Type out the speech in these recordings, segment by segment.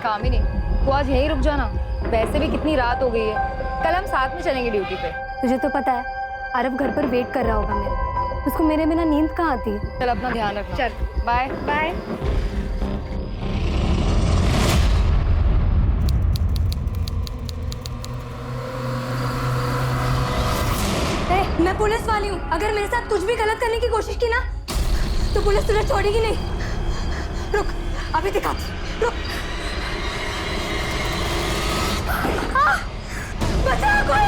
कामिनी, तू आज यहीं रुक जाना। वैसे भी कितनी रात हो गई है, कल हम साथ में चलेंगे ड्यूटी पे। तुझे तो पता है आरव घर पर वेट कर रहा होगा मेरा, उसको मेरे बिना नींद कहाँ आती है। चल अपना ध्यान रखना। चल बाय बाय। मैं पुलिस वाली हूँ, अगर मेरे साथ कुछ भी गलत करने की कोशिश की ना तो पुलिस तुझे छोड़ेगी नहीं। रुक, अभी दिखाती, रुक। बचाओ कोई,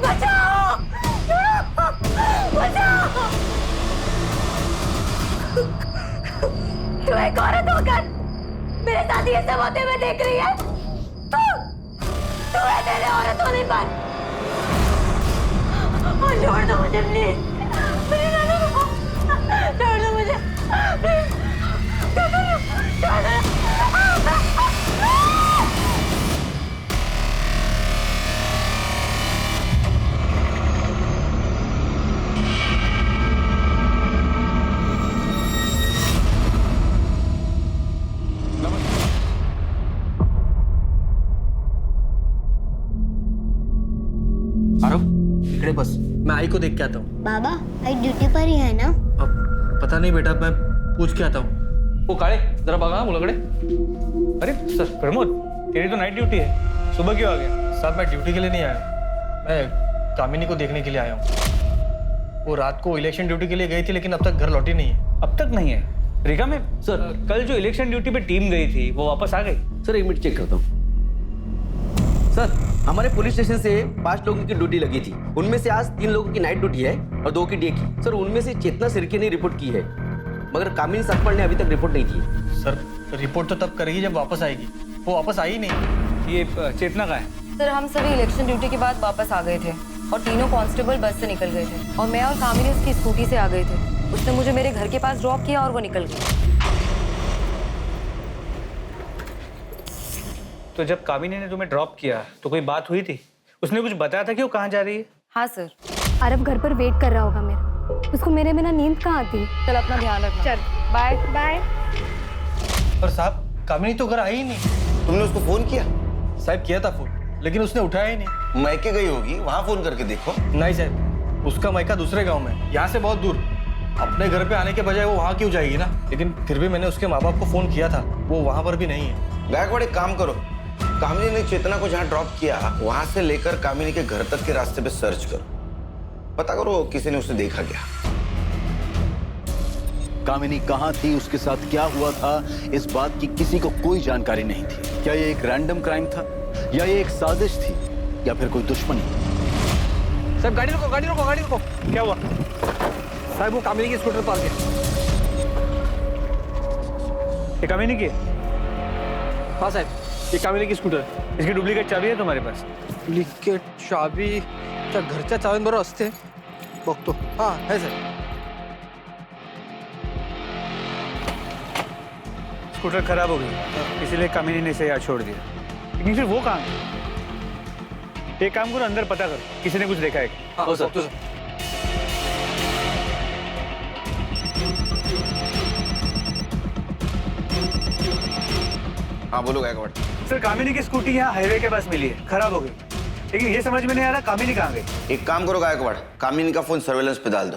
बचाओ, बचाओ। तू एक औरत होकर मेरे साथ ये सब होते हुए देख रही है। तू है तेरे औरत होने पर। छोड़ दो मुझे प्लीज, छोड़ दो मुझे प्लीज, छोड़ दो। इकडे बस, मैं आई को देख के आता हूँ। बाबा आई ड्यूटी पर ही है ना? अब पता नहीं बेटा, मैं पूछ के आता हूँ। वो काळे जरा बघा मुलाकडे। अरे सर प्रमोद, तेरी तो नाइट ड्यूटी है, सुबह क्यों आ गया? साहब मैं ड्यूटी के लिए नहीं आया, मैं कामिनी को देखने के लिए आया हूँ। वो रात को इलेक्शन ड्यूटी के लिए गई थी, लेकिन अब तक घर लौटी नहीं है। अब तक नहीं है? रीगा में सर कल जो इलेक्शन ड्यूटी पे टीम गई थी वो वापस आ गई? सर एक मिनट चेक करता हूँ। सर हमारे पुलिस स्टेशन से 5 लोगों की ड्यूटी लगी थी, उनमें से आज 3 लोगों की नाइट ड्यूटी है और 2 की डे की। सर उनमें से चेतना सिरके ने रिपोर्ट की है, मगर कामिनी सतपाल ने अभी तक रिपोर्ट नहीं की है। सर रिपोर्ट तो तब करेगी जब वापस आएगी, वो वापस आई ही नहीं। ये चेतना का है? सर हम सभी इलेक्शन ड्यूटी के बाद वापस आ गए थे और तीनों कांस्टेबल बस से निकल गए थे और मैं और कामिनी उसकी स्कूटी से आ गए थे। उसने मुझे मेरे घर के पास ड्रॉप किया और वो निकल गई। तो जब कामिनी ने तुम्हें ड्रॉप किया तो कोई बात हुई थी? उसने कुछ बताया था कि वो कहाँ जा रही है? हाँ सर। आरव घर पर वेट कर रहा होगा मेरा, उसको मेरे बिना नींद कहाँ आती है। चल अपना ध्यान रखना। चल बाय बाय। पर साहब कामिनी तो घर आई ही नहीं। तुमने उसको फोन किया? साहब किया था फोन, लेकिन उसने उठाया ही नहीं। मैके गई होगी, वहां फोन करके देखो। नहीं साहब, उसका मायका दूसरे गांव में, यहाँ से बहुत दूर। अपने घर पे आने के बजाय वो वहाँ क्यों जाएगी ना? लेकिन फिर भी मैंने उसके माँ बाप को फोन किया था, वो वहाँ पर भी नहीं है। गायकवाड़ एक काम करो, कामिनी ने चेतना को जहाँ ड्रॉप किया वहां से लेकर कामिनी के घर तक के रास्ते पे सर्च करो, पता करो किसी ने उसे देखा क्या। कामिनी कहाँ थी, उसके साथ क्या हुआ था, इस बात की किसी को कोई जानकारी नहीं थी। क्या ये एक रैंडम क्राइम था या ये एक साजिश थी या फिर कोई दुश्मनी? साहब गाड़ी रोको, गाड़ी रोको, गाड़ी रोको। क्या हुआ? साहब वो कामिनी की स्कूटर पार्क है। ये कामिनी की? हाँ साहब, ये कामिनी की स्कूटर। इसकी डुप्लीकेट चाबी है तुम्हारे पास? डुप्लीकेट चाबी त्या घरच्या चावींबरोबर असते, बघतो। हाँ है सर। स्कूटर खराब हो गई, इसीलिए कामिनी ने इसे यहाँ छोड़ दिया। लेकिन फिर वो कहाँ है? एक काम करो, अंदर पता करो, किसी ने कुछ देखा है? हाँ सर। हाँ बोलो गायकवाड़। सर कामिनी की स्कूटी यहाँ हाईवे के पास मिली है, खराब हो गई, लेकिन ये समझ में नहीं आ रहा कामिनी कहाँ गई। एक काम करो गायकवाड़, कामिनी का फोन सर्वेलेंस पे डाल दो।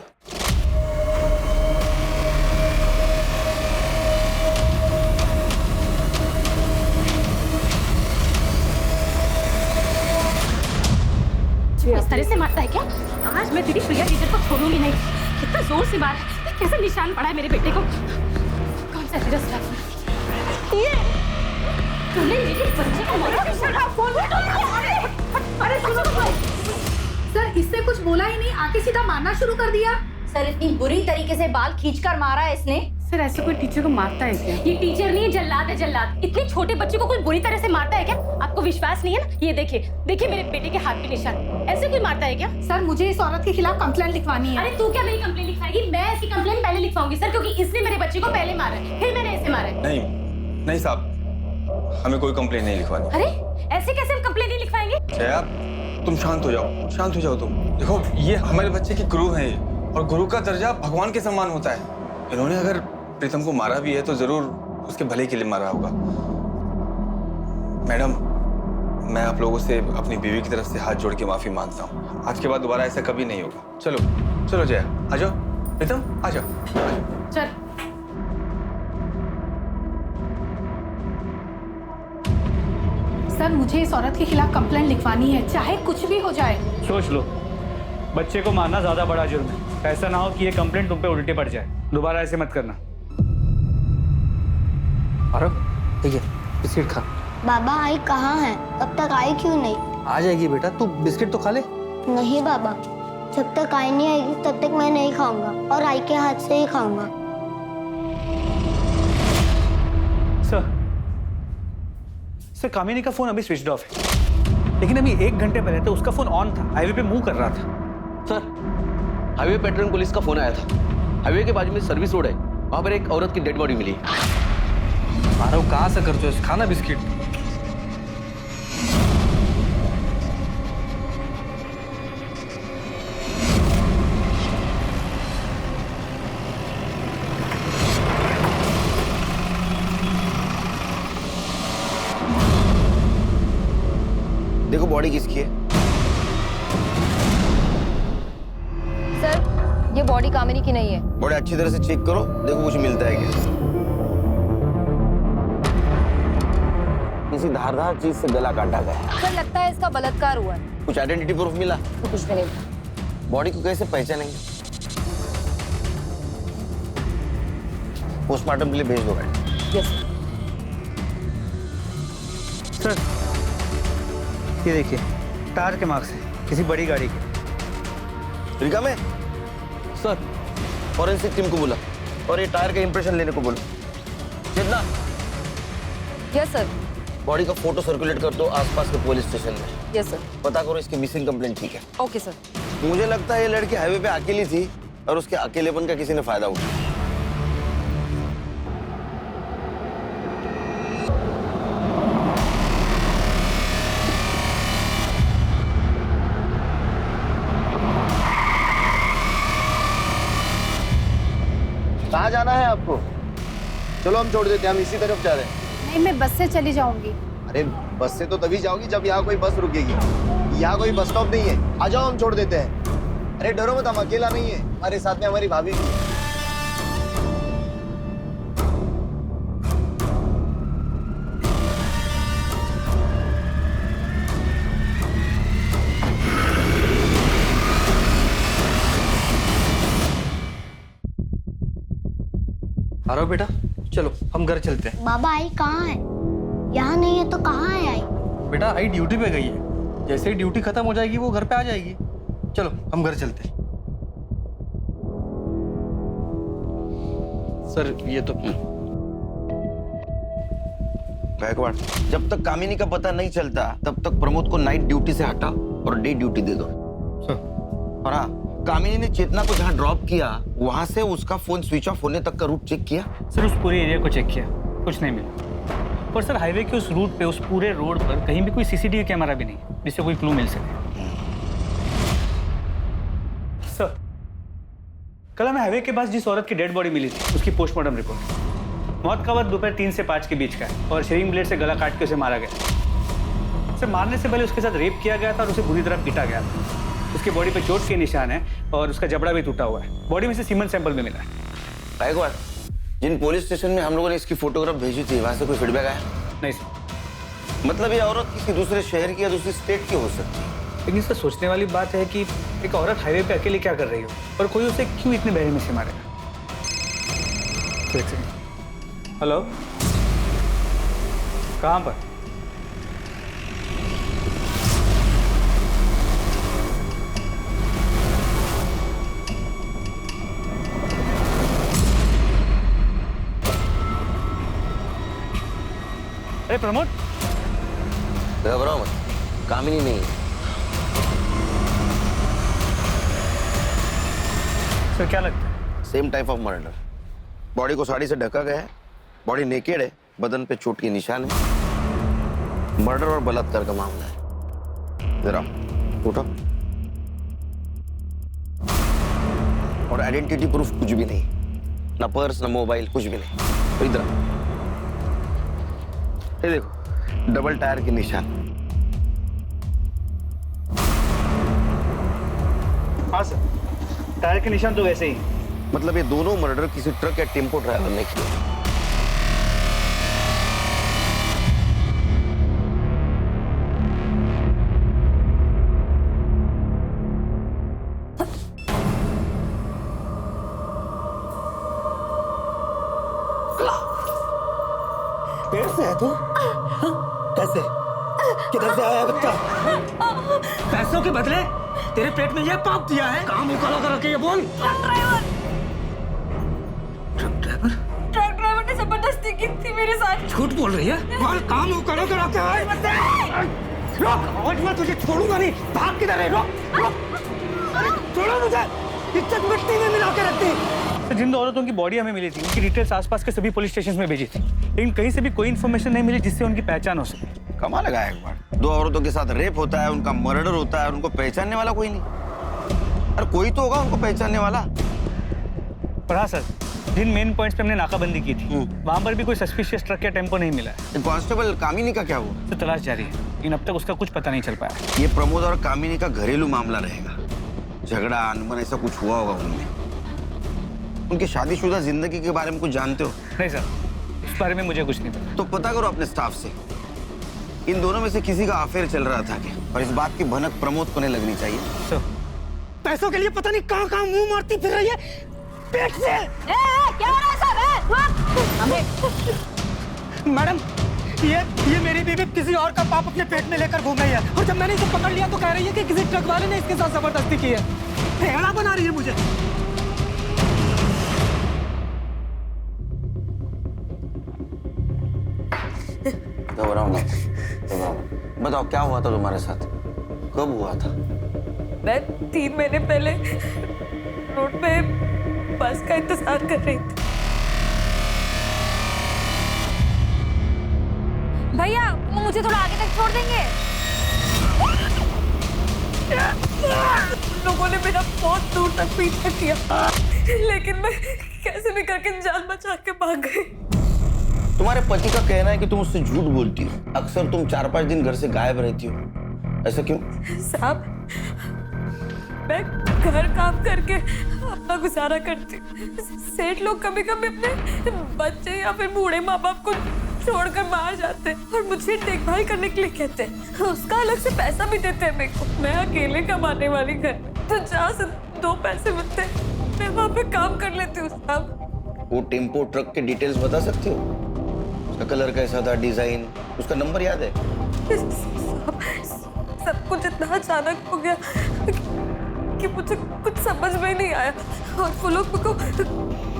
इस तरह से मारता है क्या? आज मैं तेरी प्रिया टीचर को छोड़ूंगी नहीं। कितना जोर से मार, कैसे निशान पड़ा है मेरे बेटे को। कौन सा तेरा स्टाफ? ये तूने मेरे बच्चे को मारा? फोन अरे सुनो सर, इसने कुछ बोला ही नहीं, आके सीधा मारना शुरू कर दिया। सर इतनी बुरी तरीके से बाल खींचकर मारा है इसने। सर ऐसे कोई टीचर को मारता है क्या? ये टीचर नहीं है, जल्लाद है जल्लाद। इतने छोटे बच्चे को कोई बुरी तरह से मारता है क्या? आपको विश्वास नहीं है ना? ये देखिए देखिए मेरे बेटे के हाथ पे निशान, ऐसे कोई मारता है क्या? सर मुझे इस औरत के खिलाफ कंप्लेंट लिखवानी है। अरे तू क्या मेरी कंप्लेंट लिखवाएगी? मैं इसकी कंप्लेंट पहले लिखवाऊंगी सर, क्योंकि इसने मेरे बच्चे को पहले मारा है, फिर मैंने इसे मारा है। नहीं साहब, हमें कोई कंप्लेंट नहीं लिखवानी। अरे ऐसे कैसे हम कंप्लेंट नहीं लिखवाएंगे? जया तुम शांत हो जाओ, शांत हो जाओ तुम। देखो ये हमारे बच्चे की गुरु है और गुरु का दर्जा भगवान के समान होता है। इन्होंने अगर प्रीतम को मारा भी है तो जरूर उसके भले के लिए मारा होगा। मैडम, मैं आप लोगों से अपनी बीवी की तरफ से हाथ जोड़ के माफी मांगता हूँ। आज के बाद दोबारा ऐसा कभी नहीं होगा। चलो चलो जया, आ जाओ। प्रीतम आ जाओ, आ जाओ। चल। सर, मुझे इस औरत के खिलाफ कंप्लेंट लिखवानी है, चाहे कुछ भी हो जाए। सोच लो, बच्चे को मारना ज्यादा बड़ा जुर्म है। ऐसा ना हो कि ये कंप्लेंट तुम पे उल्टे पड़ जाए। दोबारा ऐसे मत करना। अरे ठीक है, बिस्किट खा। बाबा आई कहाँ है? अब तक आई क्यों नहीं? आ जाएगी बेटा, तू बिस्किट तो खा ले। नहीं बाबा, जब तक आई नहीं आएगी तब तक मैं नहीं खाऊंगा, और आई के हाथ से ही खाऊंगा। सर, कामिनी का फोन अभी स्विच ऑफ है, लेकिन अभी 1 घंटे पहले तो उसका फोन ऑन था, हाईवे पे मूव कर रहा था। सर, हाईवे पेट्रोलिंग पुलिस का फोन आया था। हाईवे के बाजू में सर्विस रोड है, वहां पर एक औरत की डेड बॉडी मिली। मारो कहाँ से करते हो? खाना बिस्किट। देखो बॉडी किसकी है। सर, ये बॉडी कामिनी की नहीं है। बॉडी अच्छी तरह से चेक करो, देखो कुछ मिलता है क्या। किसी धारदार चीज से गला काटा गया है। सर, लगता है इसका बलात्कार हुआ है। कुछ आइडेंटिटी प्रूफ मिला? कुछ भी नहीं। बॉडी को कैसे पहचानेंगे? पोस्टमार्टम के लिए भेज दो गाड़ी। यस सर, ये देखिए, टायर के मार्क्स हैं, किसी बड़ी गाड़ी के। रिका में सर, फॉरेंसिक टीम को बोला और ये टायर का इंप्रेशन लेने को बोला। कितना? Yes sir. बॉडी का फोटो सर्कुलेट कर दो आसपास के पुलिस स्टेशन में। Yes sir. पता करो इसकी मिसिंग कंप्लेंट। ठीक है? Okay sir. मुझे लगता है ये लड़की हाईवे पे अकेली थी और उसके अकेलेपन का किसी ने फायदा उठाया। कहाँ जाना है आपको? चलो हम छोड़ देते हैं, हम इसी तरफ जा रहे हैं। नहीं, मैं बस से चली जाऊंगी। अरे बस से तो तभी जाओगी जब यहाँ कोई बस रुकेगी। यहाँ कोई बस स्टॉप नहीं है, आ जाओ हम छोड़ देते हैं। अरे डरो मत, हम अकेला नहीं है, हमारे साथ में हमारी भाभी भी है। आ रहा हो बेटा, चलो हम घर चलते हैं। बाबा आई कहाँ है? यहाँ नहीं है तो कहाँ है आई? बेटा आई ड्यूटी पे गई है, जैसे ही ड्यूटी खत्म हो जाएगी वो घर पे आ जाएगी। चलो हम घर चलते हैं। सर ये तो गायकवाड़, जब तक कामिनी का पता नहीं चलता तब तक प्रमोद को नाइट ड्यूटी से हटा और डे ड्यूटी दे दो। और हाँ, कामिनी ने चेतना को जहाँ ड्रॉप किया वहां से उसका फोन स्विच ऑफ होने तक का रूट चेक किया? सर, उस पूरे एरिया को चेक किया, कुछ नहीं मिला। पर सर, हाईवे के उस रूट पे, उस पूरे रोड पर कहीं भी कोई सीसीटीवी कैमरा भी नहीं जिससे कोई क्लू मिल सके। सर, कल हमें हाईवे के पास जिस औरत की डेड बॉडी मिली थी उसकी पोस्टमार्टम रिपोर्ट, मौत का वक्त दोपहर 3 से 5 के बीच का है और शेविंग ब्लेड से गला काट के उसे मारा गया। सर, मारने से पहले उसके साथ रेप किया गया था और उसे बुरी तरह पीटा गया था। उसकी बॉडी पे चोट के निशान है और उसका जबड़ा भी टूटा हुआ है। बॉडी में से सीमन सैंपल भी मिला है। गायकवाड़, जिन पुलिस स्टेशन में हम लोगों ने इसकी फोटोग्राफ भेजी थी वहां से कोई फीडबैक आया? नहीं सर। मतलब ये औरत किसी दूसरे शहर की या दूसरी स्टेट की हो सकती है। लेकिन सर, सोचने वाली बात है कि एक औरत हाईवे पे अकेले क्या कर रही हो और कोई उसे क्यों इतने बेरहमी से मारेगा। हेलो, कहाँ पर? अरे प्रमोद, घबराओ मत, कामिनी नहीं है। सर, क्या लगता है? Same type of murder. Body को साड़ी से ढका गया है, बॉडी नेकेड है, बदन पे चोट के निशान है। मर्डर और बलात्कार का मामला है। जरा उठो। और आइडेंटिटी प्रूफ कुछ भी नहीं, ना पर्स ना मोबाइल, कुछ भी नहीं। तो इधर ये देखो, डबल टायर के निशान। हाँ सर, टायर के निशान तो वैसे ही। मतलब ये दोनों मर्डर किसी ट्रक या टेम्पो ड्राइवर ने किए। पेट से है तू? कैसे? किधर से आया बच्चा? पैसों के बदले तेरे पेट में ये पाप दिया है? काम उकाला करके ये बोल। ट्रक ड्राइवर ने जबरदस्ती की थी मेरे साथ। झूठ बोल रही है? बोल, काम उकाला करके आए बच्चे। रोक, आज मैं तुझे छोड़ूंगा नहीं। भाग किधर है? रोक, रोक। अरे छोड़ो मुझे। इज्जत मिट्टी में मिला के रखती। तो जिन दो औरतों की बॉडी हमें मिली थी, उनकी डिटेल्स आसपास के सभी पुलिस स्टेशन में भेजी थी, लेकिन कहीं से भी कोई इन्फॉर्मेशन नहीं मिली जिससे उनकी पहचान हो सके। कमाल लगा एक बार। दो औरतों के साथ रेप होता है, उनका मर्डर होता है और उनको पहचानने वाला कोई नहीं। अरे कोई तो होगा उनको पहचानने वाला। पर हाँ सर, जिन मेन पॉइंट्स पे हमने नाकाबंदी की थी, वहां पर भी कोई सस्पिशियस ट्रक या टेम्पो नहीं मिला है। कांस्टेबल कामिनी का क्या हुआ? तो तलाश जारी है, लेकिन अब तक उसका कुछ पता नहीं चल पाया। ये प्रमोद और कामिनी का घरेलू मामला रहेगा। झगड़ा अनबन ऐसा कुछ हुआ होगा उनमें। उनकी शादीशुदा जिंदगी के बारे में कुछ जानते हो? नहीं सर, इस बारे में मुझे कुछ नहीं पता। तो पता करो अपने स्टाफ से। इन दोनों में से किसी का अफेयर चल रहा था क्या? और इस बात की भनक प्रमोद को नहीं लगनी चाहिए। सर, पैसों के लिए पता नहीं कहाँ मुंह मारती फिर रही है। पेट से। क्या हो रहा है सब? मैडम, ये मेरी बीवी किसी और का पाप अपने पेट में लेकर घूम रही है, और जब मैंने इसे पकड़ लिया तो कह रही है कि किसी ट्रक वाले ने इसके साथ जबरदस्ती की है। भेड़ा बना रही है मुझे। घबराओ मत। बताओ क्या हुआ था तुम्हारे साथ? कब हुआ था? मैं 3 महीने पहले रोड पे बस का इंतजार कर रही थी। भैया, मुझे थोड़ा आगे तक छोड़ देंगे? लोगों ने मेरा बहुत दूर तक पीछा किया, लेकिन मैं कैसे भी करके जान बचा के भाग गई। तुम्हारे पति का कहना है कि तुम उससे झूठ बोलती हो। अक्सर तुम 4-5 दिन घर से गायब रहती हो। ऐसा क्यों? साहब, मैं घर काम करके अपना गुजारा करती हूँ। सेठ लोग कभी कभी अपने बच्चे या फिर बूढ़े माँ बाप को छोड़कर बाहर जाते हैं और मुझे देखभाल करने के लिए कहते हैं। उसका अलग से पैसा भी देते हैं मेरे को। मैं अकेले कमाने वाली घर, तो जहाँ से 2 पैसे मिलते हैं मैं वहाँ पे काम कर लेती हूँ। साहब, वो टेम्पो ट्रक के डिटेल्स बता सकते हो? उसका कलर कैसा था, डिजाइन, उसका नंबर याद है? सब कुछ इतना अचानक हो गया कि मुझे कुछ समझ में नहीं आया, और वो लोग मुझको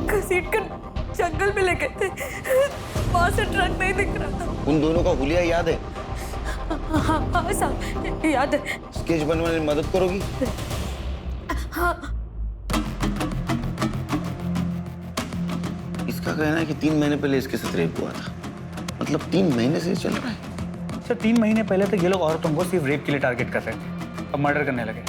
घसीट कर जंगल में ले गए थे। वहां से ट्रक नहीं दिख रहा था। उन दोनों का हुलिया याद है? हाँ साहब, याद है। स्केच बनवाने में मदद करोगी? हाँ। इसका कहना है कि 3 महीने पहले इसके साथ रेप हुआ था। मतलब 3 महीने से चल रहा है। सर, 3 महीने पहले तक ये लोग औरतों को सिर्फ रेप के लिए टारगेट कर रहे थे, अब मर्डर करने लगे।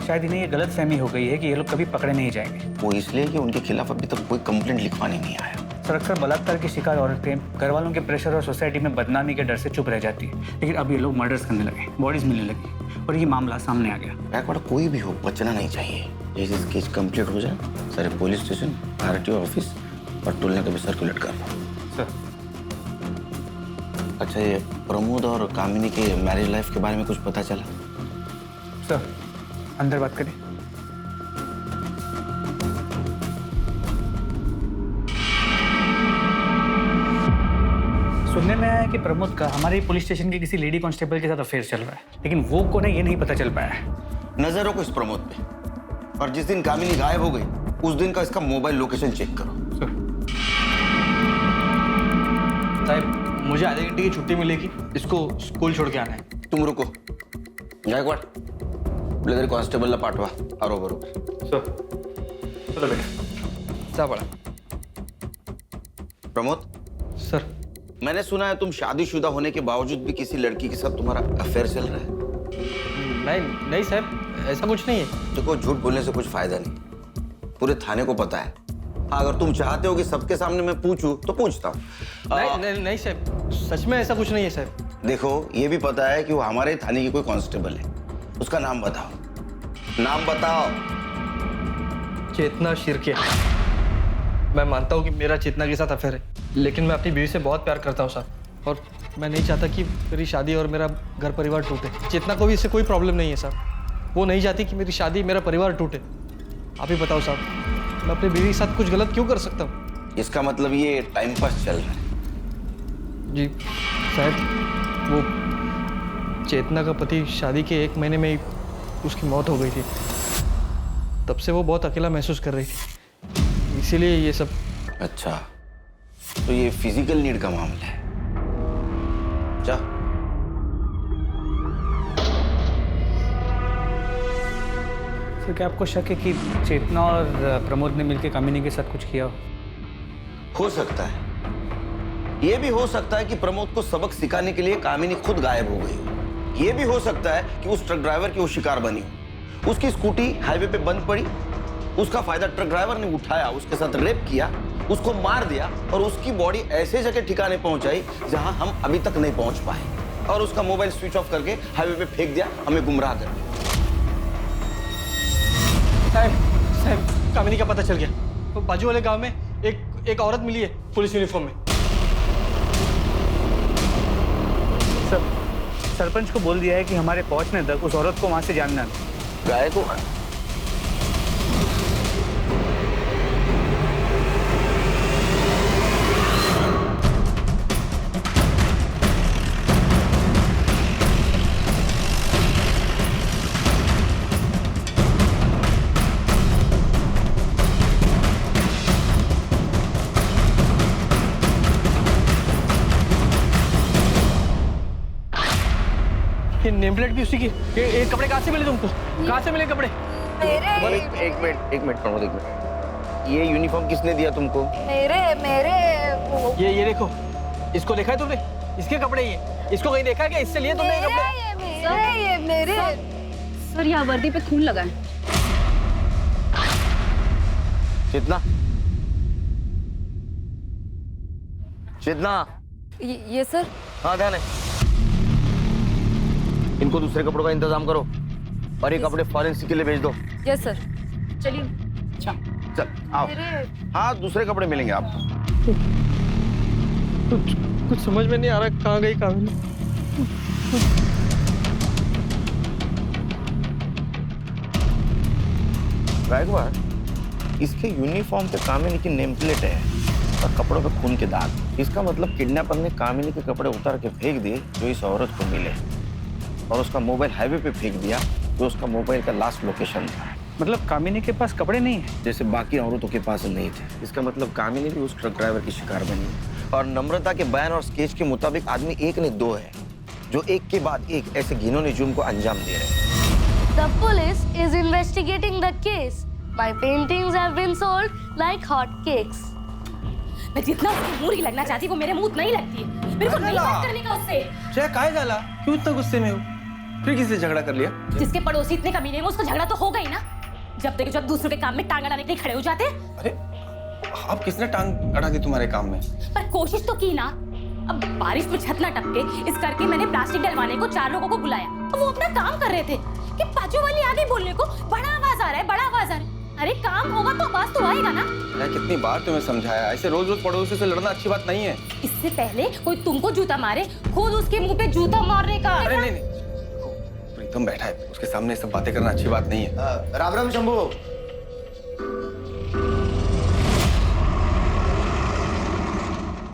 शायद इन्हें ये गलत फहमी हो गई है कि ये लोग कभी पकड़े नहीं जाएंगे। वो इसलिए कि उनके खिलाफ अभी तक कोई कंप्लेंट लिखवाने नहीं आया। सर, अक्सर बलात्कार की शिकार औरतें घर वालों के प्रेशर और सोसाइटी में बदनामी के डर से चुप रह जाती है, लेकिन अब ये लोग मर्डर्स करने लगे, बॉडीज मिलने लगी और ये मामला सामने आ गया। बैकवर्ड कोई भी हो, बचना नहीं चाहिए। जैसे केस कंप्लीट हो जाए, सारे पुलिस स्टेशन, आरटीओ ऑफिस और टोलने का भी सर्कुलेट कर दो। सर, अच्छा, ये प्रमोद और कामिनी के मैरिज लाइफ के बारे में कुछ पता चला? सर, अंदर बात करें। सुनने में आया है कि प्रमोद का हमारे पुलिस स्टेशन के किसी लेडी कांस्टेबल के साथ अफेयर चल रहा है, लेकिन वो कौन है ये नहीं पता चल पाया है। नजर रखो इस प्रमोद पे, और जिस दिन कामिनी गायब हो गई उस दिन का इसका मोबाइल लोकेशन चेक करो। साहब, मुझे आधे घंटे की छुट्टी मिलेगी, इसको स्कूल छोड़ के आना है। तुम रुको, गायकवाड़ ब्लेजर कांस्टेबल पाठवा आरो बरोबर। सर, चलो बेटा। जा बड़ा। प्रमोद सर, मैंने सुना है तुम शादीशुदा होने के बावजूद भी किसी लड़की के साथ तुम्हारा अफेयर चल रहा है। नहीं साहब, ऐसा कुछ नहीं है। देखो, झूठ बोलने से कुछ फायदा नहीं, पूरे थाने को पता है। हाँ, अगर तुम चाहते हो कि सबके सामने मैं पूछूं तो पूछता हूँ। नहीं साहब, सच में ऐसा कुछ नहीं है साहब। देखो, ये भी पता है कि वो हमारे थाने की कोई कांस्टेबल है। उसका नाम बताओ, नाम बताओ। चेतना शिर्के। मैं मानता हूँ कि मेरा चेतना के साथ अफेयर है, लेकिन मैं अपनी बीवी से बहुत प्यार करता हूँ साहब, और मैं नहीं चाहता कि मेरी शादी और मेरा घर परिवार टूटे। चेतना को भी इससे कोई प्रॉब्लम नहीं है साहब, वो नहीं चाहती कि मेरी शादी मेरा परिवार टूटे। आप ही बताओ साहब, मैं अपनी बीवी के साथ कुछ गलत क्यों कर सकता हूँ? इसका मतलब ये टाइम पास चल रहा है। जी साहब, वो चेतना का पति शादी के 1 महीने में ही उसकी मौत हो गई थी। तब से वो बहुत अकेला महसूस कर रही थी, इसीलिए ये सब। अच्छा, तो ये फिजिकल नीड का मामला है। जा। सर, क्या आपको शक है कि चेतना और प्रमोद ने मिलकर कामिनी के साथ कुछ किया हो सकता है। ये भी हो सकता है कि प्रमोद को सबक सिखाने के लिए कामिनी खुद गायब हो गई हो। ये भी हो सकता है कि उस ट्रक ड्राइवर की वो शिकार बनी हो। उसकी स्कूटी हाईवे पे बंद पड़ी, उसका फायदा ट्रक ड्राइवर ने उठाया, उसके साथ रेप किया, उसको मार दिया और उसकी बॉडी ऐसे जगह ठिकाने पहुंचाई जहां हम अभी तक नहीं पहुंच पाए, और उसका मोबाइल स्विच ऑफ करके हाईवे पे फेंक दिया, हमें गुमराह कर दिया। साहब, कामिनी का पता चल गया। तो बाजू वाले गांव में एक औरत मिली है पुलिस यूनिफॉर्म में। सर, सरपंच को बोल दिया है कि हमारे पहुंचने तक उस औरत को वहां से जानना। गायकवाड़, ये नेम प्लेट भी उसी की। ये कपड़े कहाँ से मिले तुमको? कहाँ से मिले कपड़े? एक मिनट प्रमोद, एक मिनट। ये यूनिफॉर्म किसने दिया तुमको? ये देखो, इसको देखा है तुमने? इसके कपड़े ये। इसको कहीं देखा क्या? इससे लिए तुमने कपड़े? सर, यहाँ वर्दी पे खून लगा है। चेतना, चेतना। ये सर। हाँ, ध्यान है। इनको दूसरे कपड़ों का इंतजाम करो और ये कपड़े फॉरेंसिक के लिए भेज दो। Yes sir. चलिए। चल आओ। हाँ, दूसरे कपड़े मिलेंगे आपको। कुछ समझ में नहीं आ रहा कहाँ गई कामिनी। गायकवाड़, इसके यूनिफॉर्म पे कामिनी की नेम प्लेट है और कपड़ों पे खून के दाग। इसका मतलब किडनैपर ने कामिनी के कपड़े उतार के फेंक दिए जो इस औरत को मिले, और उसका मोबाइल हाईवे पे फेंक दिया जो उसका मोबाइल का लास्ट लोकेशन था। मतलब कामिनी के पास कपड़े नहीं है जैसे बाकी औरतों के पास नहीं थे। इसका मतलब कामिनी भी उस ट्रक ड्राइवर की शिकार बनी, और नम्रता के बयान और स्केच के मुताबिक आदमी एक ने दो है जो एक के बाद एक ऐसे घिनौने जुर्म को अंजाम दे रहे हैं। The police is investigating the case. My paintings have been sold like hot cakes. मैं जितना उसकी मुंह नहीं लगना चाहती, वो मेरे मुंह नहीं लगती है। मेरे को नहीं बात करने का उससे। जय, काहे जाला? क्यों इतना गुस्से में हो? फिर किससे झगड़ा कर लिया? जिसके पड़ोसी इतने कमीने हैं, उसको झगड़ा तो होगा ही ना। जब देखो जब दूसरों के काम में टांग अड़ाने के लिए खड़े हो जाते हैं। अरे, आप किसने टांग अड़ा दी तुम्हारे काम में? पर कोशिश तो की ना। अब बारिश में छत ना टपके, इस करके मैंने प्लास्टिक डलवाने को 4 लोगों को बुलाया। अब वो अपना काम कर रहे थे कि बाजू वाली आ गई बोलने को, बड़ा आवाज आ रहा है, बड़ा आवाज आ रहा है। अरे काम होगा तो आवाज तो आएगा ना। मैं कितनी बार तुम्हें समझाया, ऐसे रोज रोज पड़ोसी से लड़ना अच्छी बात नहीं है। इससे पहले कोई तुमको जूता मारे, खुद उसके मुंह पे जूता मारने का। अरे नहीं, प्रीतम बैठा है, उसके सामने सब बातें करना अच्छी बात नहीं है। राम राम शंभू।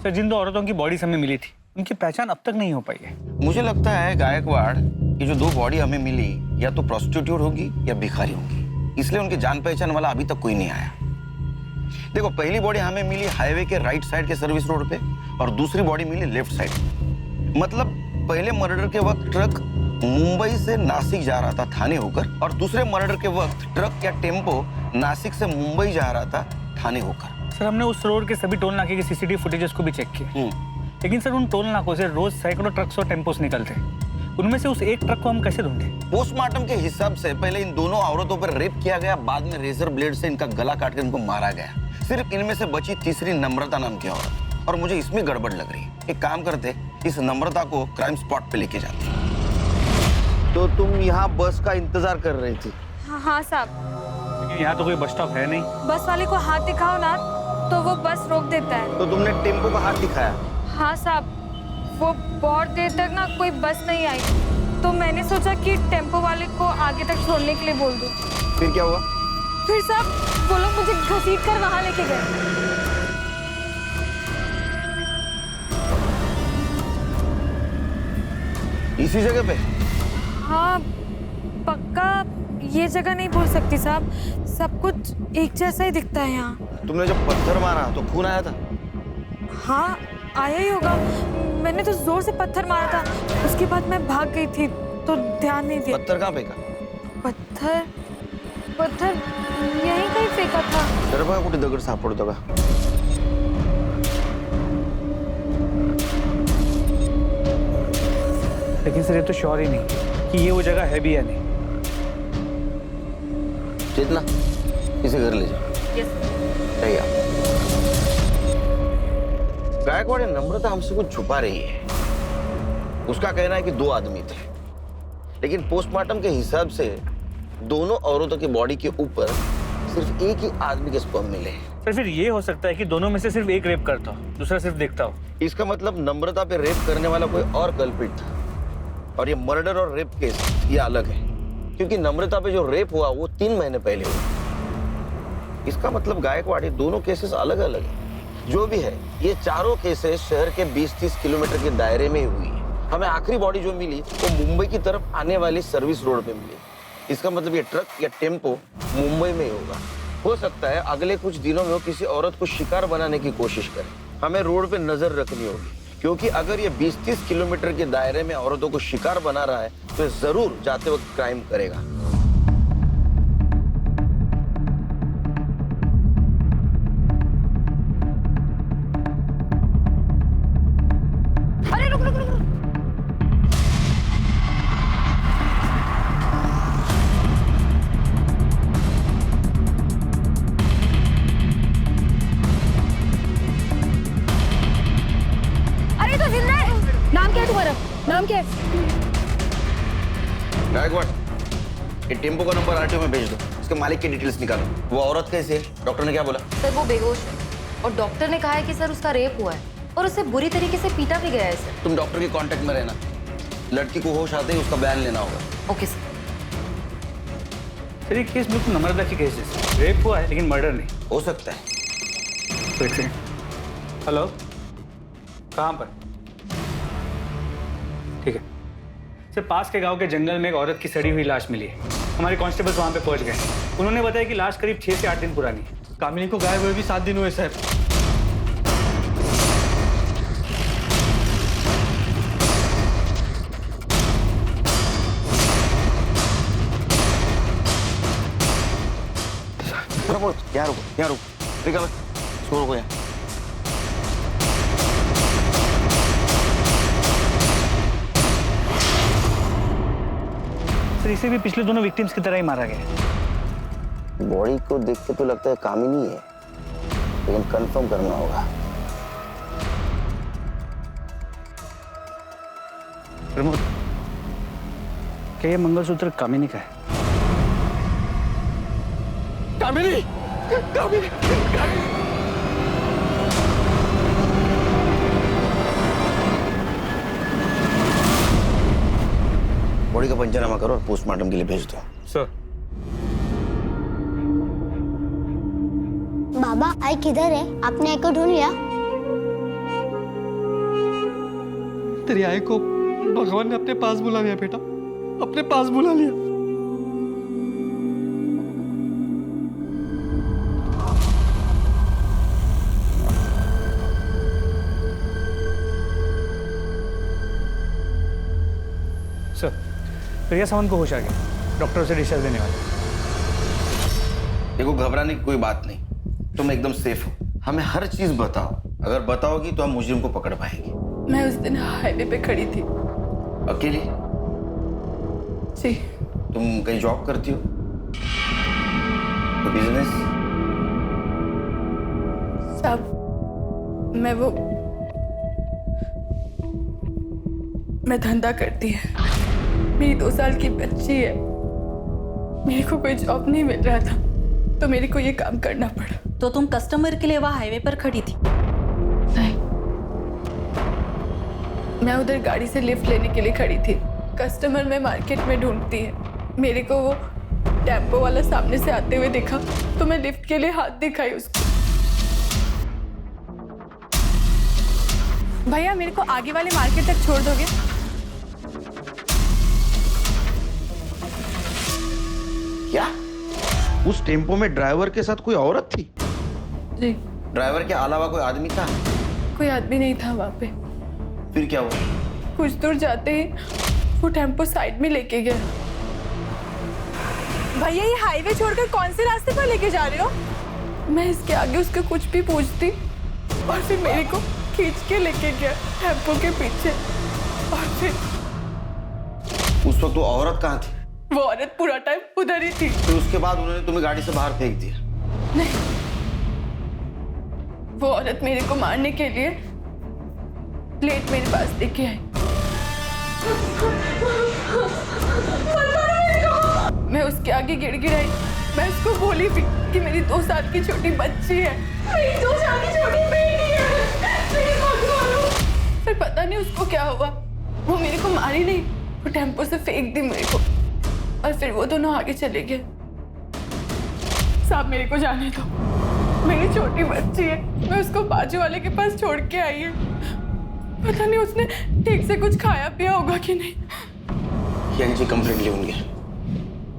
सर, जिन 2 औरतों की बॉडीज हमें मिली थी, उनकी पहचान अब तक नहीं हो पाई है। मुझे लगता है गायकवाड़, ये जो 2 बॉडी हमें मिली या तो प्रोस्टिट्यूट होगी या भिखारी होगी, इसलिए उनकी जान पहचान वाला अभी तक कोई नहीं आया। देखो, पहली बॉडी हमें मिली हाईवे के राइट साइड के सर्विस रोड पे और दूसरी बॉडी मिली लेफ्ट साइड। मतलब पहले मर्डर के वक्त ट्रक मुंबई से नासिक जा रहा था थाने होकर, और दूसरे मर्डर के वक्त ट्रक या टेम्पो नासिक से मुंबई जा रहा था थाने होकर। सर, हमने उस रोड के सभी टोल नाके के सीसीटीवी फुटेजेस को भी चेक किया, लेकिन सर उन टोल नाकों से रोज सैकड़ों ट्रक्स और टेम्पोस निकलते हैं। उनमें से उस एक ट्रक को हम कैसे ढूंढे? पोस्टमार्टम के हिसाब से पहले इन दोनों औरतों पर रेप किया गया, बाद में रेजर ब्लेड से इनका गला काट कर इनको मारा गया। सिर्फ इनमें से बची तीसरी नम्रता नाम की औरत, और मुझे इसमें गड़बड़ लग रही है। एक काम करते, इस नम्रता को क्राइम स्पॉट पे लेके जाती। तो तुम यहाँ बस का इंतजार कर रही थी? हाँ साहब। लेकिन यहाँ तो कोई बस स्टॉप है नहीं। बस वाले को हाथ दिखाओ ना तो वो बस रोक देता है। तो तुमने टेम्पो का हाथ दिखाया? हाँ साहब, वो बहुत देर तक ना कोई बस नहीं आई तो मैंने सोचा कि टेम्पो वाले को आगे तक छोड़ने के लिए बोल दूं। फिर क्या हुआ? फिर साहब वो लोग मुझे घसीट कर वहां लेके गए। इसी जगह पे? हाँ पक्का ये जगह नहीं बोल सकती साहब, सब कुछ एक जैसा ही दिखता है यहाँ। तुमने जब पत्थर मारा तो खून आया था? हाँ आया ही होगा, मैंने तो जोर से पत्थर मारा था, उसके बाद मैं भाग गई थी तो ध्यान नहीं दिया। पत्थर कहाँ फेंका? पत्थर पत्थर यहीं कहीं फेंका था। जरा बघा कुठे दगड सापडतो का? लेकिन सर ये तो श्योर ही नहीं कि ये वो जगह है भी या नहीं। चेतना, इसे घर ले जाओ। सही है। गायकवाड़ नम्रता हमसे कुछ छुपा रही है। उसका कहना है कि 2 आदमी थे, लेकिन पोस्टमार्टम के हिसाब से दोनों औरतों की बॉडी के ऊपर सिर्फ एक ही आदमी के स्पर्म मिले। सर फिर ये हो सकता है कि दोनों में से सिर्फ एक रेप करता हो, दूसरा सिर्फ देखता हो। इसका मतलब नम्रता पे रेप करने वाला कोई और कल्प्रिट था, और ये मर्डर और रेप केस ये अलग है, क्योंकि नम्रता पे जो रेप हुआ वो 3 महीने पहले हुआ। इसका मतलब गायकवाड़ दोनों केसेस अलग अलग है। जो भी है, ये चारों केसेस शहर के 20-30 किलोमीटर के दायरे में ही हुई है। हमें आखिरी बॉडी जो मिली वो मुंबई की तरफ आने वाली सर्विस रोड पे मिली। इसका मतलब ये ट्रक या टेम्पो मुंबई में ही होगा। हो सकता है अगले कुछ दिनों में वो किसी औरत को शिकार बनाने की कोशिश करे। हमें रोड पे नजर रखनी होगी, क्योंकि अगर ये 20-30 किलोमीटर के दायरे में औरतों को शिकार बना रहा है तो जरूर जाते वक्त क्राइम करेगा। अरे रुक रुक रुक रुक। अरे तो जिंदा है। नाम क्या है तुम्हारा? नाम क्या है? गायकवाड़, ये टेम्पो का नंबर आरटीओ में भेज दो। इसके मालिक की डिटेल्स निकालो। वो औरत कैसी है? डॉक्टर ने क्या बोला? सर वो बेहोश है और डॉक्टर ने कहा है कि सर उसका रेप हुआ है और उसे बुरी तरीके से पीटा भी गया है सर। तुम डॉक्टर के कांटेक्ट में रहना। लड़की को होश आते ही उसका बयान लेना होगा। Okay sir. सर ये केस बिल्कुल नम्रता की केस है। रेप हुआ है लेकिन मर्डर नहीं हो सकता है। एक सेकंड। हेलो, कहाँ पर? ठीक है सर, पास के गांव के जंगल में एक औरत की सड़ी हुई लाश मिली है। हमारे कांस्टेबल्स वहां पे पहुंच गए। उन्होंने बताया कि लाश करीब 6 से 8 दिन पुरानी है। कामिनी को गायब हुए भी 7 दिन हुए साहब। यहाँ रुको, यहाँ रुको। निकालो, छोड़ो को यहाँ। सर इसे भी पिछले दोनों विक्टिम्स की तरह ही मारा गया। बॉडी को देख के तो लगता है कामिनी है, लेकिन कंफर्म करना होगा। प्रमोद, क्या ये मंगलसूत्र कामिनी का है? कामिनी, कामिनी, कामिनी। बॉडी का पंचनामा करो और पोस्टमार्टम के लिए भेज दो। सर। बाबा आई किधर है? आपने आई को ढूंढ लिया? तेरी आई को भगवान ने अपने पास बुला लिया बेटा, अपने पास बुला लिया। सर प्रिया सावंत को होश आ गया। डॉक्टर उसे डिस्चार्ज देने वाले। देखो, घबराने की कोई बात नहीं, तुम एकदम सेफ हो। हमें हर चीज बताओ। अगर बताओगी तो हम मुजरिम को पकड़ पाएंगे। मैं उस दिन हाईवे पे खड़ी थी। अकेली? जी। तुम कहीं जॉब करती हो? तो बिजनेस? सब मैं वो मैं धंधा करती है, मेरी 2 साल की बच्ची है, मेरे को कोई जॉब नहीं मिल रहा था तो मेरे को ये काम करना पड़ा। तो तुम कस्टमर के लिए वहाँ हाईवे पर खड़ी थी? नहीं, मैं उधर गाड़ी से लिफ्ट लेने के लिए खड़ी थी। कस्टमर में मार्केट में ढूंढती है, मेरे को वो टेम्पो वाला सामने से आते हुए देखा तो मैं लिफ्ट के लिए हाथ दिखाई उसको। भैया मेरे को आगे वाले मार्केट तक छोड़ दोगे? क्या उस टेम्पो में ड्राइवर के साथ कोई औरत थी? जी। ड्राइवर के अलावा कोई आदमी था? कोई आदमी नहीं था वहाँ पे। फिर क्या हुआ? कुछ दूर जाते ही वो टेम्पो साइड में लेके गया। भैया ये हाईवे छोड़कर कौन से रास्ते पर लेके जा रहे हो? मैं इसके आगे उसको कुछ भी पूछती और फिर मेरे को खींच के लेके गया टेम्पो के पीछे। और फिर उस वक्त वो औरत कहाँ थी? वो औरत पूरा टाइम उधर ही थी। फिर उसके बाद उन्होंने तुम्हें गाड़ी से बाहर फेंक दिया? नहीं, वो औरत मेरे को मारने के लिए प्लेट मेरे पास लेके आई। मैं उसके आगे गिड़गिड़ाई। मैं उसको बोली भी कि मेरी 2 साल की छोटी बच्ची है, मेरी 2 साल की छोटी बेटी है। फिर पता नहीं उसको क्या हुआ, वो मेरे को मारी नहीं, वो टेम्पो से फेंक दी मेरे को और फिर वो दोनों आगे चले गए। साहब मेरे को जाने दो, मेरी छोटी बच्ची है, मैं उसको बाजू वाले के पास छोड़ के आई है। पता नहीं उसने ठीक से कुछ खाया पिया होगा कि नहीं। जी कंप्लेंट ले उनके,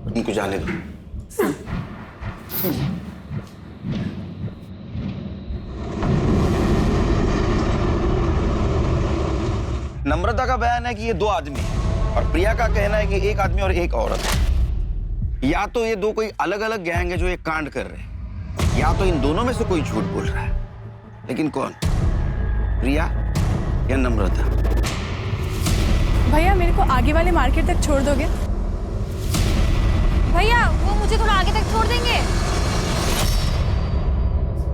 उनको जाने दो। नम्रता का बयान है कि ये 2 आदमी हैं और प्रिया का कहना है कि 1 आदमी और 1 औरत है। या तो ये 2 कोई अलग अलग गैंग है जो एक कांड कर रहे हैं, या तो इन दोनों में से कोई झूठ बोल रहा है। लेकिन कौन? प्रिया या नम्रता? भैया मेरे को आगे वाले मार्केट तक छोड़ दोगे? भैया वो मुझे थोड़ा आगे तक छोड़ देंगे?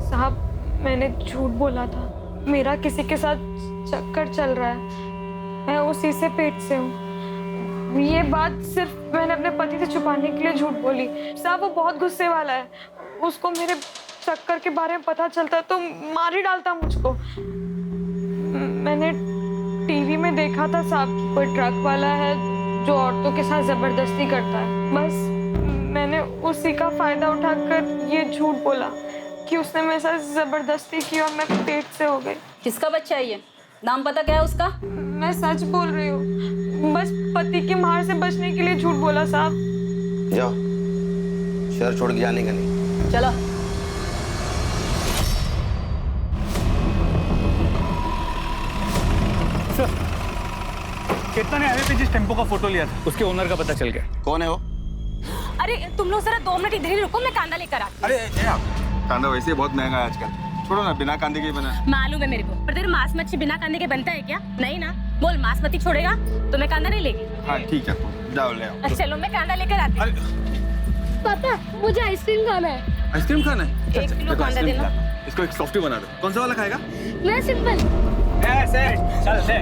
साहब मैंने झूठ बोला था, मेरा किसी के साथ चक्कर चल रहा है, मैं उसी से पेट से हूँ। ये बात सिर्फ मैंने अपने पति से छुपाने के लिए झूठ बोली। साहब वो बहुत गुस्से वाला है, उसको मेरे चक्कर के बारे में पता चलता तो मार ही डालता मुझको। मैंने टीवी में देखा था साहब कि कोई ट्रक वाला है जो औरतों के साथ जबरदस्ती करता है, बस मैंने उसी का फायदा उठाकर ये झूठ बोला कि उसने मेरे साथ जबरदस्ती की और मैं पेट से हो गई। किसका बच्चा है ये? नाम पता क्या है उसका? मैं सच बोल रही हूँ, बस पति के मार से बचने के लिए झूठ बोला साहब। जाओ, शहर छोड़ के जाने का नहीं। चलो। सर, चेतना ने हाईवे पे जिस टेम्पो का फोटो लिया था उसके ओनर का पता चल गया। कौन है वो? अरे तुम लोग जरा 2 मिनट इधर ही रुको, मैं कांदा लेकर आती हूँ। अरे कांदा वैसे बहुत महंगा है आजकल, छोड़ो ना, बिना कांदे के बना। मालूम है मेरे को, पर तेरे मांस मच्छी बिना कांदे के बनता है क्या? नहीं ना, बोल मांस मच्छी छोड़ेगा तो मैं कांदा नहीं लेगी। हाँ ठीक है, जाओ ले आओ। चलो मैं कांदा लेकर आती हूँ। पापा मुझे आइसक्रीम खाना है। आइसक्रीम खाना है? 1 किलो कांदा देना। इसको एक सॉफ्टी बना दो। कौन सा वाला खाएगा? मैं सिंपल। चल से।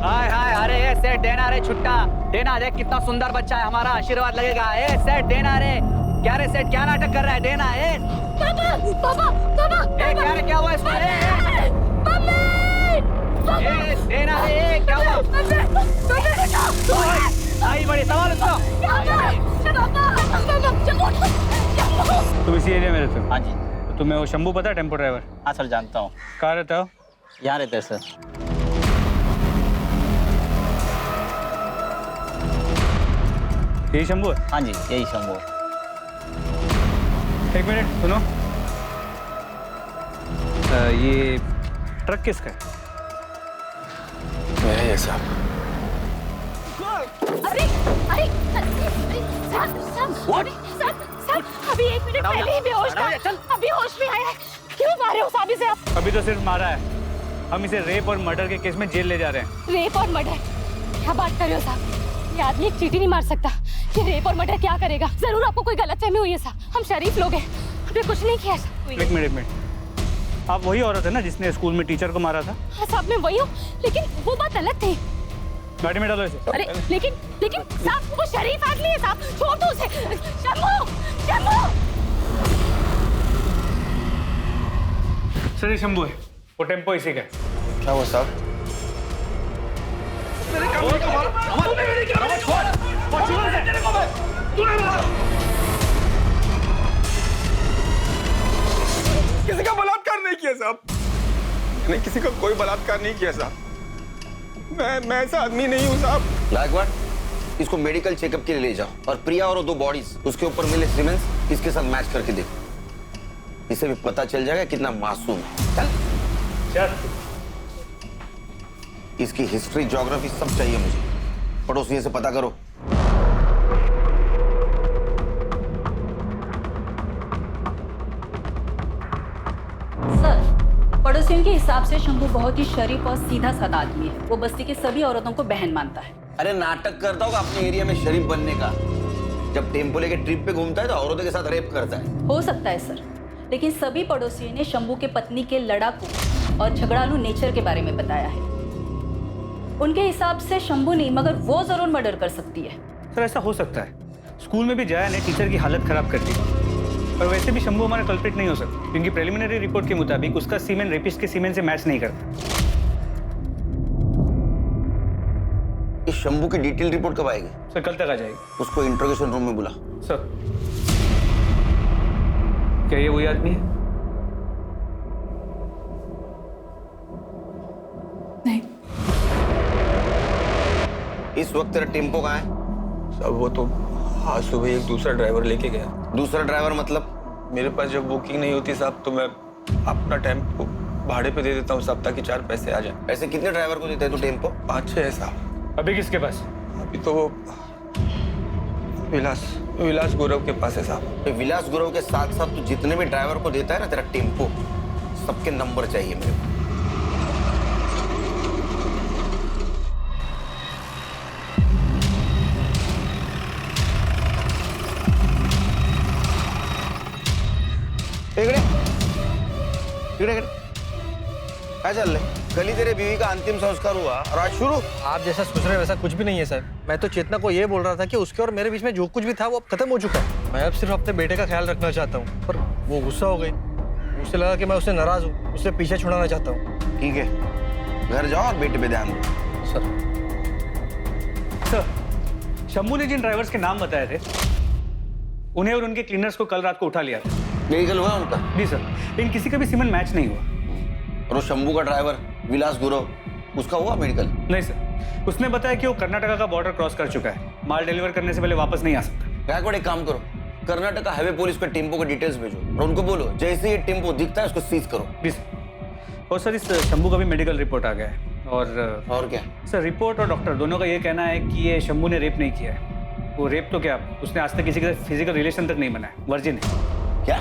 हाय हाय, अरे ये सेठ देना रे छुट्टा देना, देख कितना सुंदर बच्चा है हमारा, आशीर्वाद लगेगा। ए सेठ देना रे, क्या रे सेठ क्या नाटक कर रहा है? देना है। पापा पापा पापा क्या रे, क्या हुआ इसको? देना रे, क्या हुआ? आई बड़ी सवाल उसको। तुम इसी एरिया में रहते हो? हाँ जी। तो तुम्हें वो शंभू पता है, टेम्पो ड्राइवर? हाँ सर जानता हूँ। कहाँ रहता हो? यहाँ रहते हैं सर। यही शंभू है? हाँ जी यही शंभू। 1 मिनट सुनो, ये ट्रक किसका है? मेरा है साहब। अरे अरे सर, अभी 1 मिनट पहले ही बेहोश था, अभी होश में आया है। क्यों मारे हो साहब इसे आप? अभी तो सिर्फ मारा है, हम इसे रेप और मर्डर के केस में जेल ले जा रहे हैं। रेप और मर्डर? क्या बात कर रहे हो साहब? ये आदमी एक चींटी नहीं मार सकता, ये रेप और मर्डर क्या करेगा? जरूर आपको कोई गलतफहमी हुई है साहब, हम शरीफ लोग हैं, हमने कुछ नहीं किया। 1 मिनट आप वही औरत है ना जिसने स्कूल में टीचर को मारा था? हाँ साहब मैं वही हूँ, लेकिन वो बात अलग थी। गाड़ी में डालो इसे। अरे लेकिन साहब वो शरीफ आदमी है साहब, छोड़ दो उसे। शंभू, शंभू। सर ये शंभू है, वो टेम्पो इसी का है। क्या हुआ साहब? किसी का बलात्कार नहीं किया साहब, मैंने किसी का कोई बलात्कार नहीं किया साहब। मैं ऐसा आदमी नहीं हूँ साहब। गायकवाड़, इसको मेडिकल चेकअप के लिए ले जाओ और प्रिया और वो 2 बॉडीज उसके ऊपर मिले सीमेंस इसके साथ मैच करके देखो। इससे भी पता चल जाएगा कितना मासूम है। चल। इसकी हिस्ट्री, ज्योग्राफी सब चाहिए मुझे। पड़ोसियों से पता करो। सर, पड़ोसियों के हिसाब से शंभू बहुत ही शरीफ और सीधा साधा आदमी है। वो बस्ती की सभी औरतों को बहन मानता है। अरे नाटक करता होगा अपने एरिया में शरीफ बनने का। जब टेम्पो लेके ट्रिप पे घूमता है तो औरतों के साथ रेप करता है। हो सकता है सर, लेकिन सभी पड़ोसियों ने शंभू के पत्नी के लड़ाकू और झगड़ालू नेचर के बारे में बताया है। उनके हिसाब से शंभू नहीं मगर वो जरूर मर्डर कर सकती है। सर ऐसा हो सकता है, स्कूल में भी जया ने टीचर की हालत खराब कर दी, और वैसे भी शंभू हमारा कल्प्रिट नहीं हो सकता क्योंकि प्रिलिमिनरी रिपोर्ट के मुताबिक उसका सीमेन रेपिस्ट के सीमेन से मैच नहीं करता। इस शंभू की डिटेल रिपोर्ट कब आएगी? सर कल तक आ जाएगी। उसको इंट्रोगेशन रूम में बुला। सर क्या ये वही आदमी है? नहीं। इस वक्त तेरा टेम्पो कहाँ है? साहब वो तो आज सुबह एक दूसरा ड्राइवर लेके गया। दूसरा ड्राइवर मतलब? मेरे पास जब बुकिंग नहीं होती साहब तो मैं अपना टेम्पो भाड़े पे दे देता हूँ साहब, ताकि 4 पैसे आ जाए। ऐसे कितने ड्राइवर को देते हैं तू टेम्पो? 5-6 है साहब। अभी किसके पास? अभी तो वो विलास गौरव के पास है साहब। तो विलास गुरु के साथ साथ तू जितने भी ड्राइवर को देता है ना तेरा टेम्पो, सबके नंबर चाहिए मेरे को। क्या चल रहा है? कल ही तेरे बीवी का अंतिम संस्कार हुआ और आज शुरू? आप जैसा सोच रहे हैं वैसा कुछ भी नहीं है सर। मैं तो चेतना को ये बोल रहा था कि उसके और मेरे बीच में जो कुछ भी था वो अब खत्म हो चुका है। मैं अब सिर्फ अपने बेटे का ख्याल रखना चाहता हूँ, पर वो गुस्सा हो गई। उसे लगा कि मैं उससे नाराज हूँ, उससे पीछे छुड़ाना चाहता हूँ। ठीक है, घर जाओ और बेटे पे ध्यान दो। सर, शंभू ने जिन ड्राइवर्स के नाम बताए थे उन्हें और उनके क्लीनर्स को कल रात को उठा लिया था। मेडिकल हुआ उनका? जी सर, लेकिन किसी का भी सीमेन मैच नहीं हुआ। और वो शंभू का ड्राइवर विलास गुरु, उसका हुआ मेडिकल? नहीं सर, उसने बताया कि वो कर्नाटका का बॉर्डर क्रॉस कर चुका है, माल डिलीवर करने से पहले वापस नहीं आ सकता। गायकवाड़ एक काम करो, कर्नाटका हाईवे पुलिस को टेम्पो के डिटेल्स भेजो और उनको बोलो जैसे ये टेम्पो दिखता है उसको सीज करो। जी सर। और सर इस शंभू का भी मेडिकल रिपोर्ट आ गया है। और क्या सर? रिपोर्ट और डॉक्टर दोनों का ये कहना है कि ये शंभू ने रेप नहीं किया है। वो रेप तो क्या, उसने आज तक किसी के साथ फिजिकल रिलेशन तक नहीं बनाया, वर्जिन है। क्या?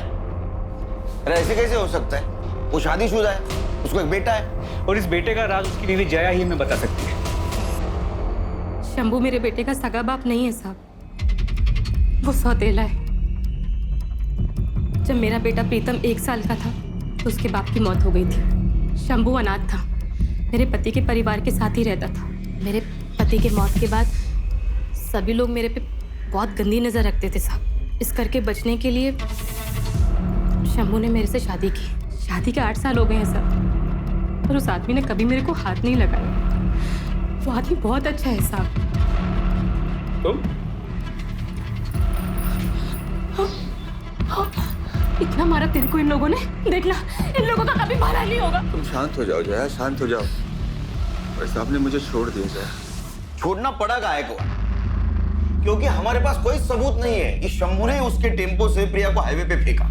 अरे ऐसे कैसे हो सकता है? वो शादीशुदा है, उसको एक बेटा है। और इस बेटे का राज उसकी बीवी जया ही में बता सकती है। शंभू मेरे बेटे का सगा बाप नहीं है साहब, वो सौतेला है। जब मेरा बेटा प्रीतम 1 साल का था तो उसके बाप की मौत हो गई थी। शंभू अनाथ था, मेरे पति के परिवार के साथ ही रहता था। मेरे पति के मौत के बाद सभी लोग मेरे पे बहुत गंदी नज़र रखते थे साहब। इस करके बचने के लिए शंभू ने मेरे से शादी की। शादी के 8 साल हो गए हैं सर, पर उस आदमी ने कभी मेरे को हाथ नहीं लगाया। वो आदमी बहुत अच्छा है साहब। तुम? इतना मारा तेरे को इन लोगों ने, देखना इन लोगों का कभी भला नहीं होगा। तुम शांत हो जाओ जया, शांत हो जाओ। वैसे आपने मुझे छोड़ दिया जया। छोड़ना पड़ा गायकवाड़, क्योंकि हमारे पास कोई सबूत नहीं है कि शंभू ने उसके टेम्पो से प्रिया को हाईवे पे फेंका।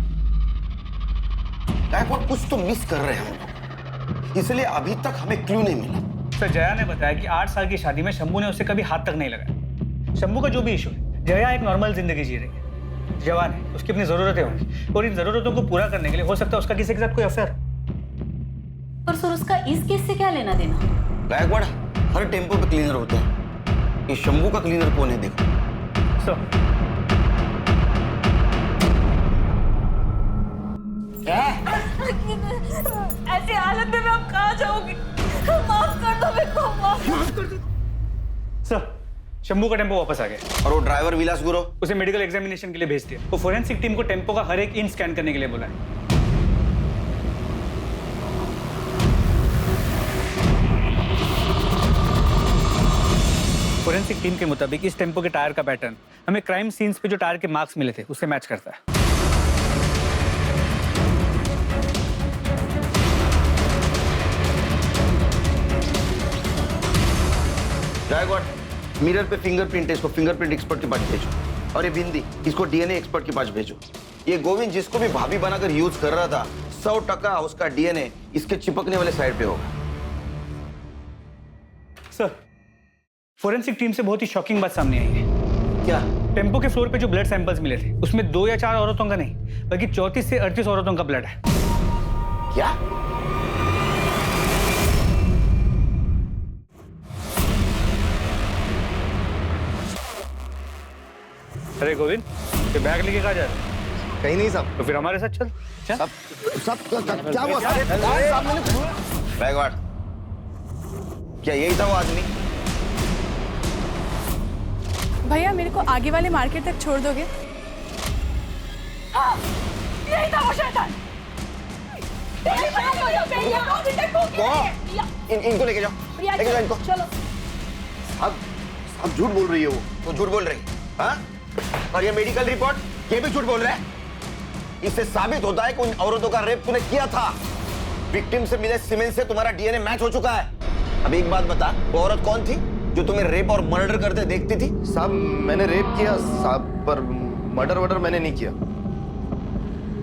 गायकवाड़ कुछ तो मिस कर रहे हैं हम लोग, इसलिए अभी तक हमें क्लू नहीं मिला। सर जया ने बताया कि 8 साल की शादी में शंभू ने उसे कभी हाथ तक नहीं लगाया। शंभू का जो भी इशू है, जया एक नॉर्मल जिंदगी जी रही है, जवान है, उसकी अपनी जरूरतें होंगी और इन जरूरतों को पूरा करने के लिए हो सकता है उसका किसी के साथ कोई अफेयर। पर सर उसका इस केस से क्या लेना देना? गायकवाड़, हर टेम्पो पे क्लीनर होते हैं, ये शंभू का क्लीनर कौन है देखो। सर क्या? ऐसी हालत में मैं अब कहाँ जाऊंगी? माफ कर दो मेरे को, माफ कर दो। सर, शंभू का टेम्पो वापस आ गया। और वो ड्राइवर विलास गुरु? उसे मेडिकल एग्जामिनेशन के लिए भेज दिया। वो फोरेंसिक टीम को टेम्पो का हर एक इंच स्कैन करने के लिए बोला है। फोरेंसिक टीम के मुताबिक इस टेम्पो के टायर का पैटर्न हमें क्राइम सीन्स पे जो टायर के मार्क्स मिले थे उससे मैच करता है। गायकवाड़, मिरर पे फिंगरप्रिंट है, इसको फिंगरप्रिंट एक्सपर्ट के पास भेजो। और ये बिंदी, इसको डीएनए एक्सपर्ट के पास भेजो। ये गोविंद जिसको भी भाभी बनाकर यूज कर रहा था, 100% उसका डीएनए इसके चिपकने वाले साइड पे होगा। सर, फोरेंसिक टीम से बहुत ही शॉकिंग बात सामने आई है। क्या? टेम्पो के फ्लोर पे जो ब्लड सैंपल्स मिले थे उसमें 2 या 4 औरतों का नहीं बल्कि 34 से 38 औरतों का ब्लड है। क्या? अरे गोविंद, ये बैग लेके कहाँ जा रहे हैं? कहीं नहीं साहब। तो फिर हमारे साथ चल। सब क्या हुआ साहब? गायकवाड़, क्या यही था वो आदमी? भैया मेरे को आगे वाले मार्केट तक छोड़ दोगे? हाँ, यही था वो शैतान। इनको लेके जाओ, लेके जाओ इनको। चलो। अब झूठ बोल रही है वो। तो झूठ बोल रही, हाँ? और ये मेडिकल रिपोर्ट, ये भी झूठ बोल रहा है। इससे साबित होता है कि उन औरतों का रेप तूने किया था। विक्टिम से मिले सीमेंट से तुम्हारा डीएनए मैच हो चुका है। अब एक बात बता, वो औरत कौन थी जो तुम्हें रेप और मर्डर करते देखती थी? साहब मैंने रेप किया साहब, पर मर्डर वर्डर मैंने नहीं किया।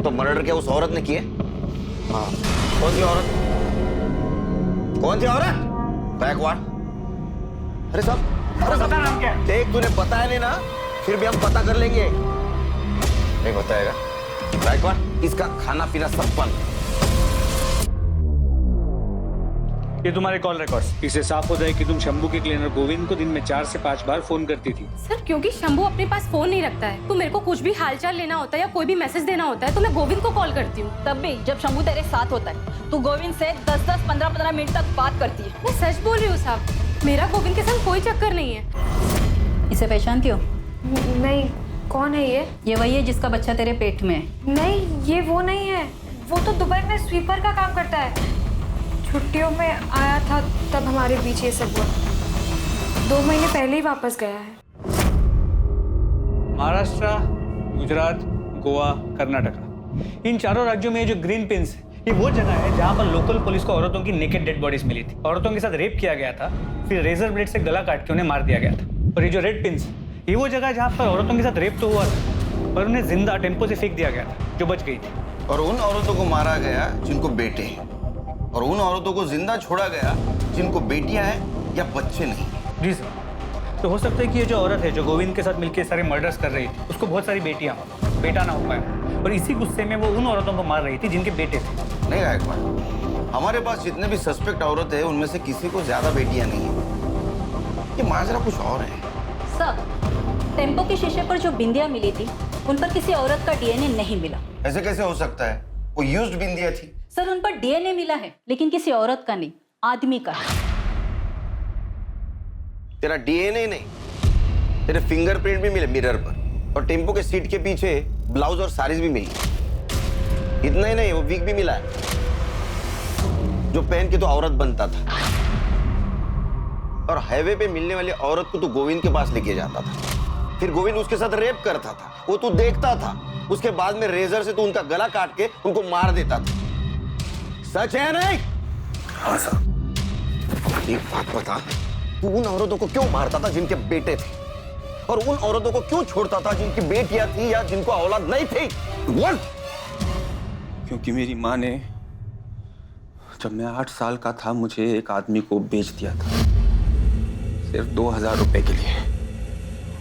तो मर्डर क्या उस औरत ने किए? हाँ। कौन थी औरत? कौन थी औरत? गायकवाड़। अरे साहब, अरे पता नाम क्या है? देख, तूने बताया नहीं ना, फिर भी हम पता कर लेंगे। नहीं बताएगा? गायकवाड़, इसका खाना पीना सब बंद। ये तुम्हारे कॉल रिकॉर्ड्स। इससे साफ होता है कि तुम शंभू के क्लीनर गोविंद को दिन में 4 से 5 बार फोन करती थी। सर, क्योंकि शंभू अपने पास फोन नहीं रखता है, तो मेरे को कुछ भी हालचाल लेना होता है या कोई भी मैसेज देना होता है तो मैं गोविंद को कॉल करती हूँ। तब भी जब शंभू तेरे साथ होता है तू गोविंद से 10-10, 15-15 मिनट तक बात करती है। मैं सच बोल रही हूँ साहब, मेरा गोविंद के संग कोई चक्कर नहीं है। इसे पहचानती हो? नहीं, कौन है ये? ये वही है जिसका बच्चा तेरे पेट में है। नहीं, ये वो नहीं है। वो तो दुबई में स्वीपर का काम करता है। छुट्टियों में आया था तब हमारे बीच ये सब हुआ। 2 महीने पहले ही वापस गया है। महाराष्ट्र, गुजरात, गोवा, कर्नाटका, इन चारों राज्यों में जो ग्रीन पिन्स, ये वो जगह है जहाँ पर लोकल पुलिस को औरतों की नेकेड डेड बॉडीज मिली थी। औरतों के साथ रेप किया गया था, फिर रेजर ब्लेड से गला काट के उन्हें मार दिया गया था। और ये जो रेड पिन्स, ये वो जगह है जहाँ पर औरतों के साथ रेप तो हुआ था और उन्हें जिंदा टेम्पो से फेंक दिया गया था, जो बच गई थी। और उन औरतों को मारा गया जिनको बेटे हैं, और उन औरतों को जिंदा छोड़ा गया जिनको बेटियां हैं या बच्चे नहीं। जी सर। तो हो सकता है कि ये जो औरत है जो गोविंद के साथ मिलकर सारे मर्डर्स कर रही थी, उसको बहुत सारी बेटियां हो, बेटा ना हो पाया, और इसी गुस्से में वो उन औरतों को मार रही थी जिनके बेटे थे। नहीं गायकवाड़, हमारे पास जितने भी सस्पेक्ट औरत है उनमें से किसी को ज्यादा बेटियां नहीं है। ये माजरा कुछ और है। सर, टेम्पो के शीशे पर जो बिंदियां मिली थी उन पर किसी औरत का डीएनए नहीं मिला। ऐसे कैसे हो सकता है? वो यूज्ड बिंदियां थी। सर, उन पर डीएनए मिला है लेकिन किसी औरत का नहीं, आदमी का है। तेरा डीएनए नहीं, तेरे फिंगरप्रिंट भी मिले मिरर पर, और टेम्पो के सीट के पीछे ब्लाउज और साड़ीज भी मिली। इतना ही नहीं, वो विग भी मिला है जो पहन के तो औरत बनता था। और हाईवे पे मिलने वाली औरत को तो गोविंद के पास लेके जाता था, फिर गोविंद उसके साथ रेप करता था, वो तू देखता था। उसके बाद में रेजर से तू उनका गला काट के उनको मार देता था। सच है नहीं? हाँ सर। एक बात बता, तू उन औरतों को क्यों मारता था जिनके बेटे थे, और उन औरतों को क्यों छोड़ता था जिनकी बेटियां थी या जिनको औलाद नहीं थी? बोल। क्योंकि मेरी माँ ने जब मैं 8 साल का था मुझे एक आदमी को बेच दिया था, सिर्फ 2000 रुपए के लिए।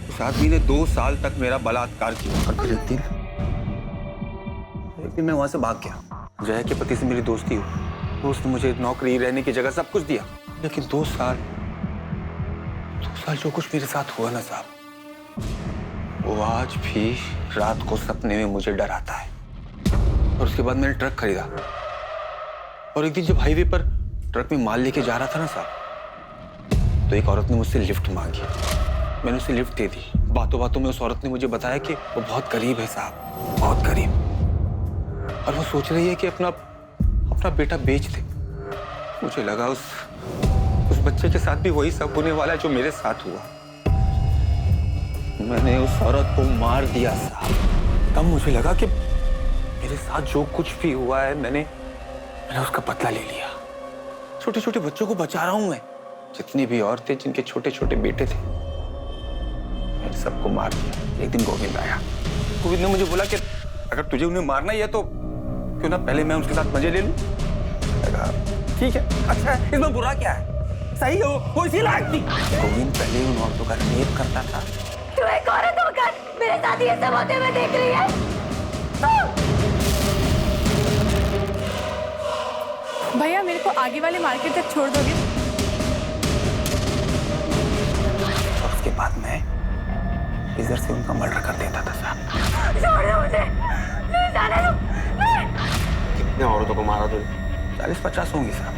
उस आदमी ने 2 साल तक मेरा बलात्कार किया, और फिर एक दिन मैं वहां से भाग गया। जया के पति से मेरी दोस्ती हुई, तो उसने मुझे नौकरी, रहने की जगह, सब कुछ दिया। लेकिन 2 साल जो कुछ मेरे साथ हुआ ना साहब, वो आज भी रात को सपने में मुझे डराता है। और उसके बाद मैंने ट्रक खरीदा, और एक दिन जब हाईवे पर ट्रक में माल लेके जा रहा था ना साहब, तो एक औरत ने मुझसे लिफ्ट मांगी। मैंने उसे लिफ्ट दे दी। बातों बातों में उस औरत ने मुझे बताया कि वो बहुत गरीब है साहब, बहुत गरीब, और वो सोच रही है कि अपना बेटा बेच दे। मुझे लगा उस बच्चे के साथ भी वही सब होने वाला है जो मेरे साथ हुआ। मैंने उस औरत को मार दिया साहब। तब मुझे लगा कि मेरे साथ जो कुछ भी हुआ है मैंने उसका बदला ले लिया। छोटे छोटे बच्चों को बचा रहा हूं मैं। जितनी भी औरतें जिनके छोटे छोटे बेटे थे, मैंने सबको मार दिया। एक दिन गोविंद आया। गोविंद ने मुझे बोला कि अगर तुझे उन्हें मारना ही है तो क्यों ना पहले मैं उसके साथ मजे ले लूं। ठीक है, अच्छा है, इसमें बुरा क्या है? सही है, वो इसी लायक थी। गोविंद पहले उन औरतों का रेप करता था। तू एक औरत होकर मेरे साथ ये सब होते हुए देख रही है? भैया मेरे को आगे वाले मार्केट तक छोड़ दोगे? और उसके बाद मैं इधर से उनका मर्डर कर देता था साहब। छोड़ दो मुझे, नहीं जाने दो। कितने औरतों को मारा तूने? 40-50 होंगी साहब।